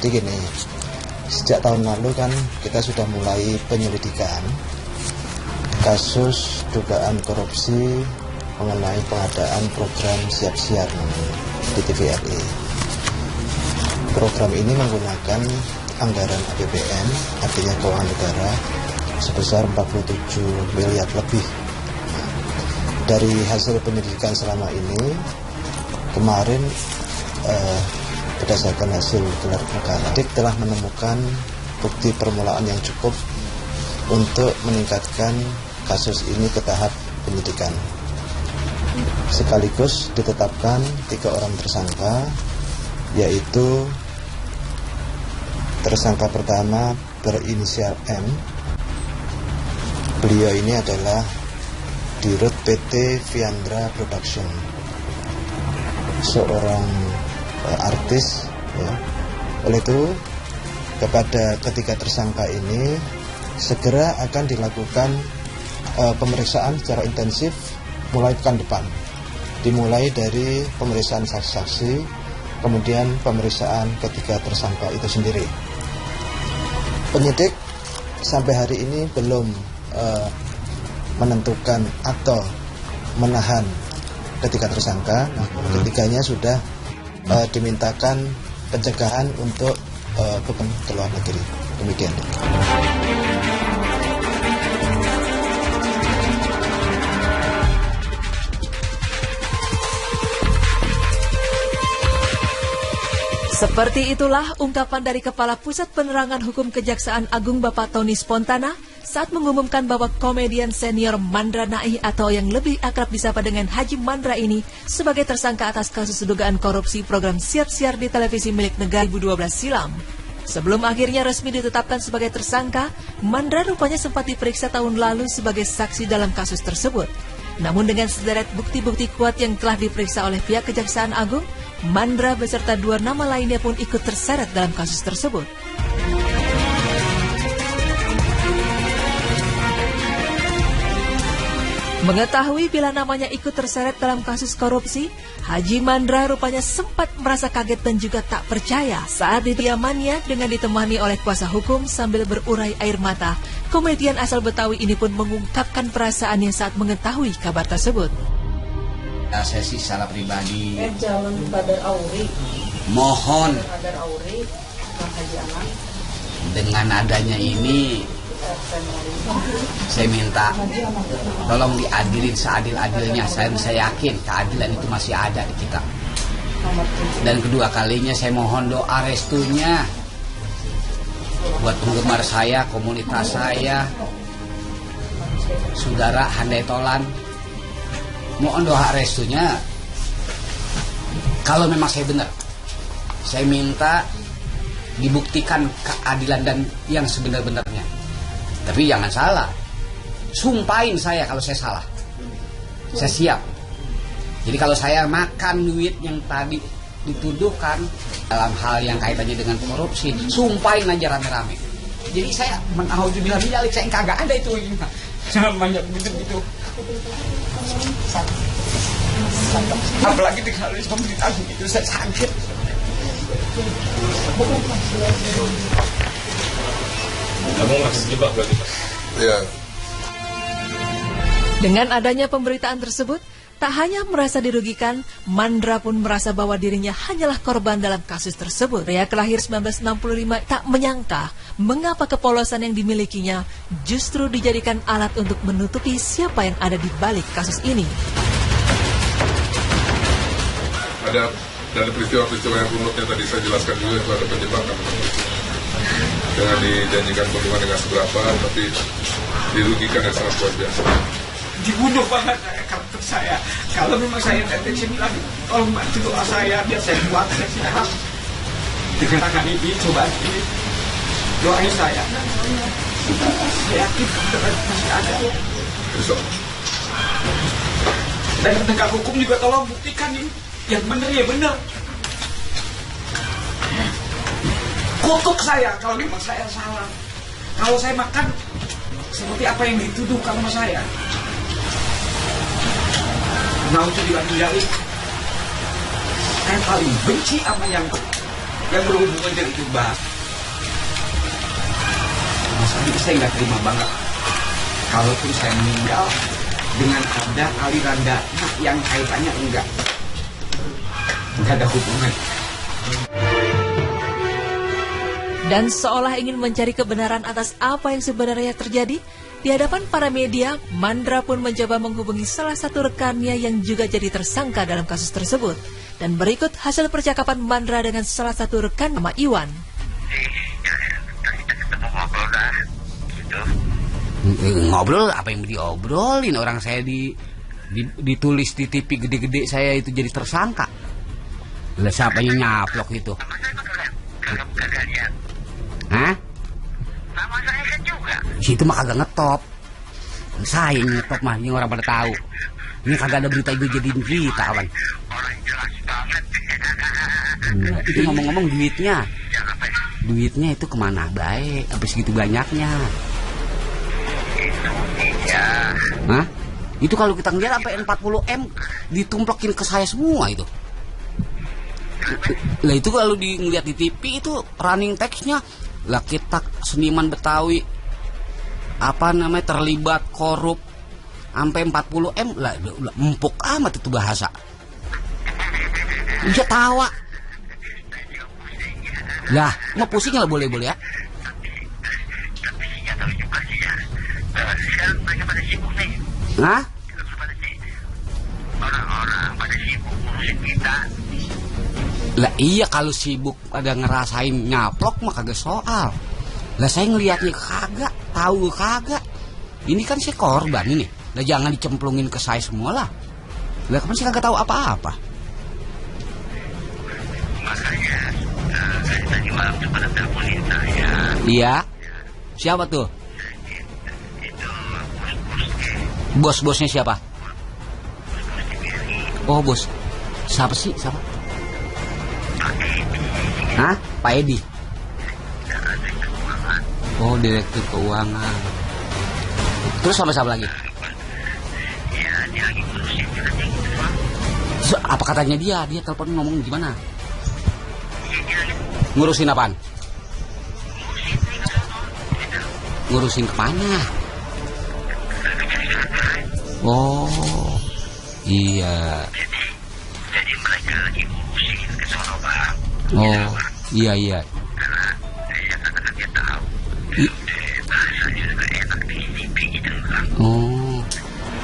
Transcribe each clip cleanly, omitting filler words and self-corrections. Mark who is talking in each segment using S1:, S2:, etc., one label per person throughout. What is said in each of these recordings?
S1: Jadi gini, sejak tahun lalu kan kita sudah mulai penyelidikan kasus dugaan korupsi mengenai pengadaan program Siap Siar di TVRI. Program ini menggunakan anggaran APBN, artinya keuangan negara, sebesar 47 miliar lebih. Dari hasil penyelidikan selama ini, kemarin berdasarkan hasil gelar perkara, telah menemukan bukti permulaan yang cukup untuk meningkatkan kasus ini ke tahap penyidikan. Sekaligus ditetapkan 3 orang tersangka, yaitu tersangka pertama berinisial M. Beliau ini adalah Dirut PT Viandra Production, seorang artis ya. Oleh itu, kepada ketiga tersangka ini segera akan dilakukan pemeriksaan secara intensif mulai pekan depan. Dimulai dari pemeriksaan saksi-saksi, kemudian pemeriksaan ketiga tersangka itu sendiri. Penyidik sampai hari ini belum menentukan atau menahan ketiga tersangka. Ketiganya sudah dimintakan pencegahan untuk ke luar negeri. Demikian.
S2: Seperti itulah ungkapan dari Kepala Pusat Penerangan Hukum Kejaksaan Agung Bapak Tony Spontana saat mengumumkan bahwa komedian senior Mandra Naih atau yang lebih akrab disapa dengan Haji Mandra ini sebagai tersangka atas kasus dugaan korupsi program Siap Siar di televisi milik negara 2012 silam. Sebelum akhirnya resmi ditetapkan sebagai tersangka, Mandra rupanya sempat diperiksa tahun lalu sebagai saksi dalam kasus tersebut. Namun dengan sederet bukti-bukti kuat yang telah diperiksa oleh pihak Kejaksaan Agung, Mandra beserta 2 nama lainnya pun ikut terseret dalam kasus tersebut. Mengetahui bila namanya ikut terseret dalam kasus korupsi, Haji Mandra rupanya sempat merasa kaget dan juga tak percaya saat di kediamannya dengan ditemani oleh kuasa hukum sambil berurai air mata. Komedian asal Betawi ini pun mengungkapkan perasaannya saat mengetahui kabar tersebut.
S3: Saya sih secara pribadi
S4: Jalan Badar Auri.
S3: Mohon
S4: Badar Auri,
S3: dengan adanya ini saya minta tolong diadilin seadil-adilnya. Saya yakin keadilan itu masih ada di kita. Dan kedua kalinya saya mohon doa restunya buat penggemar saya, komunitas saya, saudara Handai Tolan. Mohon doa restunya. Kalau memang saya benar, saya minta dibuktikan keadilan dan yang sebenar-benarnya. Tapi jangan salah, sumpahin saya kalau saya salah. Saya siap. Jadi kalau saya makan duit yang tadi dituduhkan dalam hal yang kaitannya dengan korupsi, sumpahin aja rame-rame. Jadi saya menauzubillah min dzalik, saya kagak ada itu. Jangan banyak gitu-gitu. Apalagi kalau ditanggung itu saya sakit.
S5: Kamu masih terjebak berarti, Pak?
S6: Ya.
S2: Dengan adanya pemberitaan tersebut, tak hanya merasa dirugikan, Mandra pun merasa bahwa dirinya hanyalah korban dalam kasus tersebut. Pria kelahir 1965 tak menyangka mengapa kepolosan yang dimilikinya justru dijadikan alat untuk menutupi siapa yang ada di balik kasus ini.
S6: Ada dari peristiwa-peristiwa yang runutnya tadi saya jelaskan juga itu ada penjebakan. Dengan dijanjikan keuntungan dengan seberapa, tapi dirugikan yang sangat luar biasa.
S3: Dibunuh banget karakter saya. Kalau memang saya deteksi bilang, tolong bantu doa saya biar saya kuat, saya sehat. Dengan tangan ini, coba ini doain saya. Saya yakin masih ada.
S6: Besok.
S3: Dan penegak hukum juga tolong buktikan nih, yang benar ya benar. Kutuk saya kalau memang saya salah. Kalau saya makan seperti apa yang dituduhkan sama saya. Nah, untuk dilanjutkan, saya paling benci sama yang yang berhubungan dengan itu bahas. Maksudnya saya nggak terima banget kalaupun saya meninggal dengan ada aliran dana yang kaitannya nggak ada hubungan.
S2: Dan seolah ingin mencari kebenaran atas apa yang sebenarnya terjadi, di hadapan para media, Mandra pun mencoba menghubungi salah satu rekannya yang juga jadi tersangka dalam kasus tersebut. Dan berikut hasil percakapan Mandra dengan salah satu rekan nama Iwan.
S7: Kita ketemu ngobrol dah, gitu.
S3: Ngobrol apa yang diobrolin? Orang saya ditulis di TV gede-gede saya itu jadi tersangka. Lah siapa yang nyaplok itu?
S7: Sama saya mah kagak lihat.
S3: Hah?
S7: Sama saya kan juga.
S3: Situ mah kagak ngetop. Saya yang ngetop mah, yang orang pada tahu. Ini kagak ada berita itu jadiin berita, kawan.
S7: Orang jelas banget.
S3: Itu ngomong-ngomong duitnya.
S7: Ya apa ya?
S3: Duitnya itu kemana baik? Sampai segitu banyaknya.
S7: Itu iya.
S3: Hah? Itu kalau kita ngeliat sampai 40M ditumplekin ke saya semua itu. Lah itu kalau ngeliat di TV itu running text-nya lah kita seniman Betawi apa namanya terlibat korup sampai 40M lah empuk amat itu bahasa. Dia tawa. Lah, mau pusing lah boleh-boleh ya.
S7: Tapi nggak tahu juga sih ya. Sekarang mereka pada sibuk nih.
S3: Hah?
S7: Orang-orang pada sibuk ngurusin kita.
S3: Lah iya kalau sibuk ada ngerasain nyaplok mah kagak soal. Lah saya ngelihatnya kagak, tahu kagak. Ini kan saya korban ini. Lah jangan dicemplungin ke saya semua lah. Lah kan saya kagak tahu apa-apa.
S7: Makanya dari tadi malam tuh pada teleponin saya.
S3: Iya. Siapa tuh?
S7: Itu bos-bosnya.
S3: Bos-bosnya siapa?
S7: Bos-bos di BRI.
S3: Oh bos. Siapa sih? Siapa? Hah? Pak Edi? Oh, direktur keuangan. Terus sama siapa lagi?
S7: Ya, dia lagi ngurusin katanya gitu.
S3: Apa katanya dia? Dia telepon ngomong gimana? Ngurusin apaan? Ngurusin kemana? Oh, iya.
S7: Jadi mereka lagi ngurusin ke sono, Bang.
S3: Oh, iya.
S7: Karena saya katakan dia tahu. Bahasanya juga enak di TV gitu, Bang.
S3: Oh,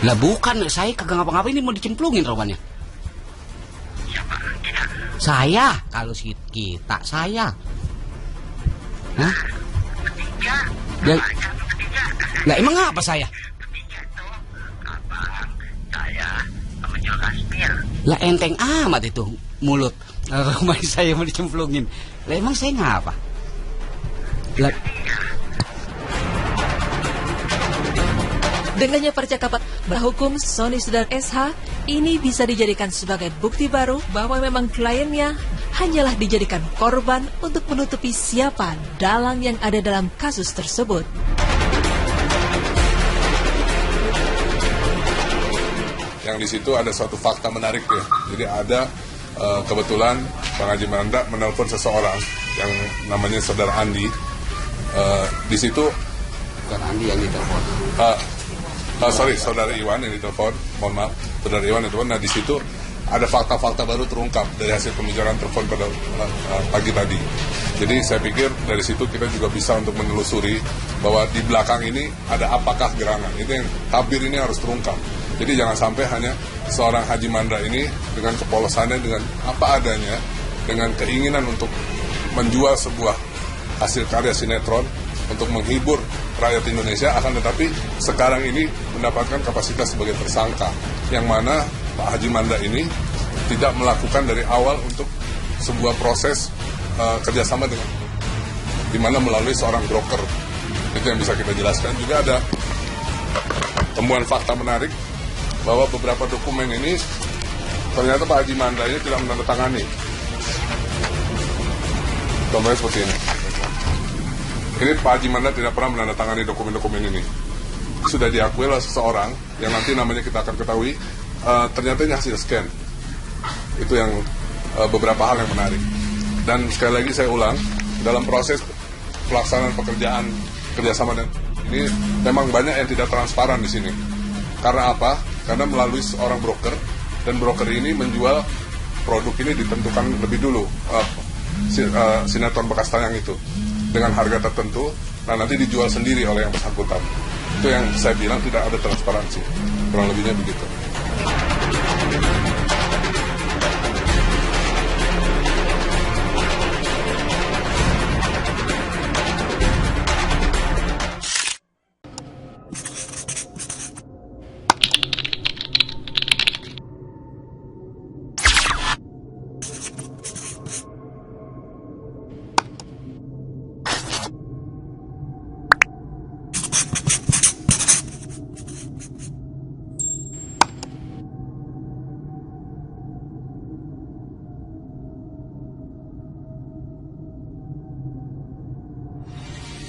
S3: lah bukan, saya kagak ngapa-ngapain ini mau dicemplungin rupanya.
S7: Siapa? Kita.
S3: Saya, kalau kita, saya. Hah?
S7: Bertiga.
S3: Ya,
S7: Banyak bertiga.
S3: lah emang apa saya?
S7: Bertiga tuh. Abang, saya, sama Jol Aspir.
S3: Lah enteng amat itu mulut. Rumah saya mau dicemplungin. Lah emang saya ngapa? Lah
S2: Dengannya percakapan berhukum Sony Sudar SH ini bisa dijadikan sebagai bukti baru bahwa memang kliennya hanyalah dijadikan korban untuk menutupi siapa dalang yang ada dalam kasus tersebut.
S6: Yang di situ ada suatu fakta menarik ya. Jadi ada kebetulan Bang Haji Mandra menelpon seseorang yang namanya Saudara Andi. Di situ
S3: bukan Andi yang ditelepon.
S6: Saudara Iwan yang ditelepon. Mohon maaf, Saudara Iwan itu. Nah di situ ada fakta-fakta baru terungkap dari hasil pembicaraan telepon pada pagi tadi. Jadi saya pikir dari situ kita juga bisa untuk menelusuri bahwa di belakang ini ada apakah gerangan. Itu yang tabir ini harus terungkap. Jadi jangan sampai hanya seorang Haji Mandra ini dengan kepolosannya, dengan apa adanya, dengan keinginan untuk menjual sebuah hasil karya sinetron untuk menghibur rakyat Indonesia, akan tetapi sekarang ini mendapatkan kapasitas sebagai tersangka, yang mana Pak Haji Mandra ini tidak melakukan dari awal untuk sebuah proses kerjasama dengan, di mana melalui seorang broker. Itu yang bisa kita jelaskan. Juga ada temuan fakta menarik bahwa beberapa dokumen ini ternyata Pak Haji Mandra ini tidak menandatangani. Contohnya seperti ini. Ini Pak Haji Mandra tidak pernah menandatangani dokumen-dokumen ini. Sudah diakui oleh seseorang yang nanti namanya kita akan ketahui. Ternyata ini hasil scan. Itu yang beberapa hal yang menarik. Dan sekali lagi saya ulang, dalam proses pelaksanaan pekerjaan kerjasama ini memang banyak yang tidak transparan di sini. Karena apa? Karena melalui seorang broker, dan broker ini menjual produk ini ditentukan lebih dulu, sinetron bekas tayang itu dengan harga tertentu, nah nanti dijual sendiri oleh yang bersangkutan. Itu yang saya bilang tidak ada transparansi, kurang lebihnya begitu.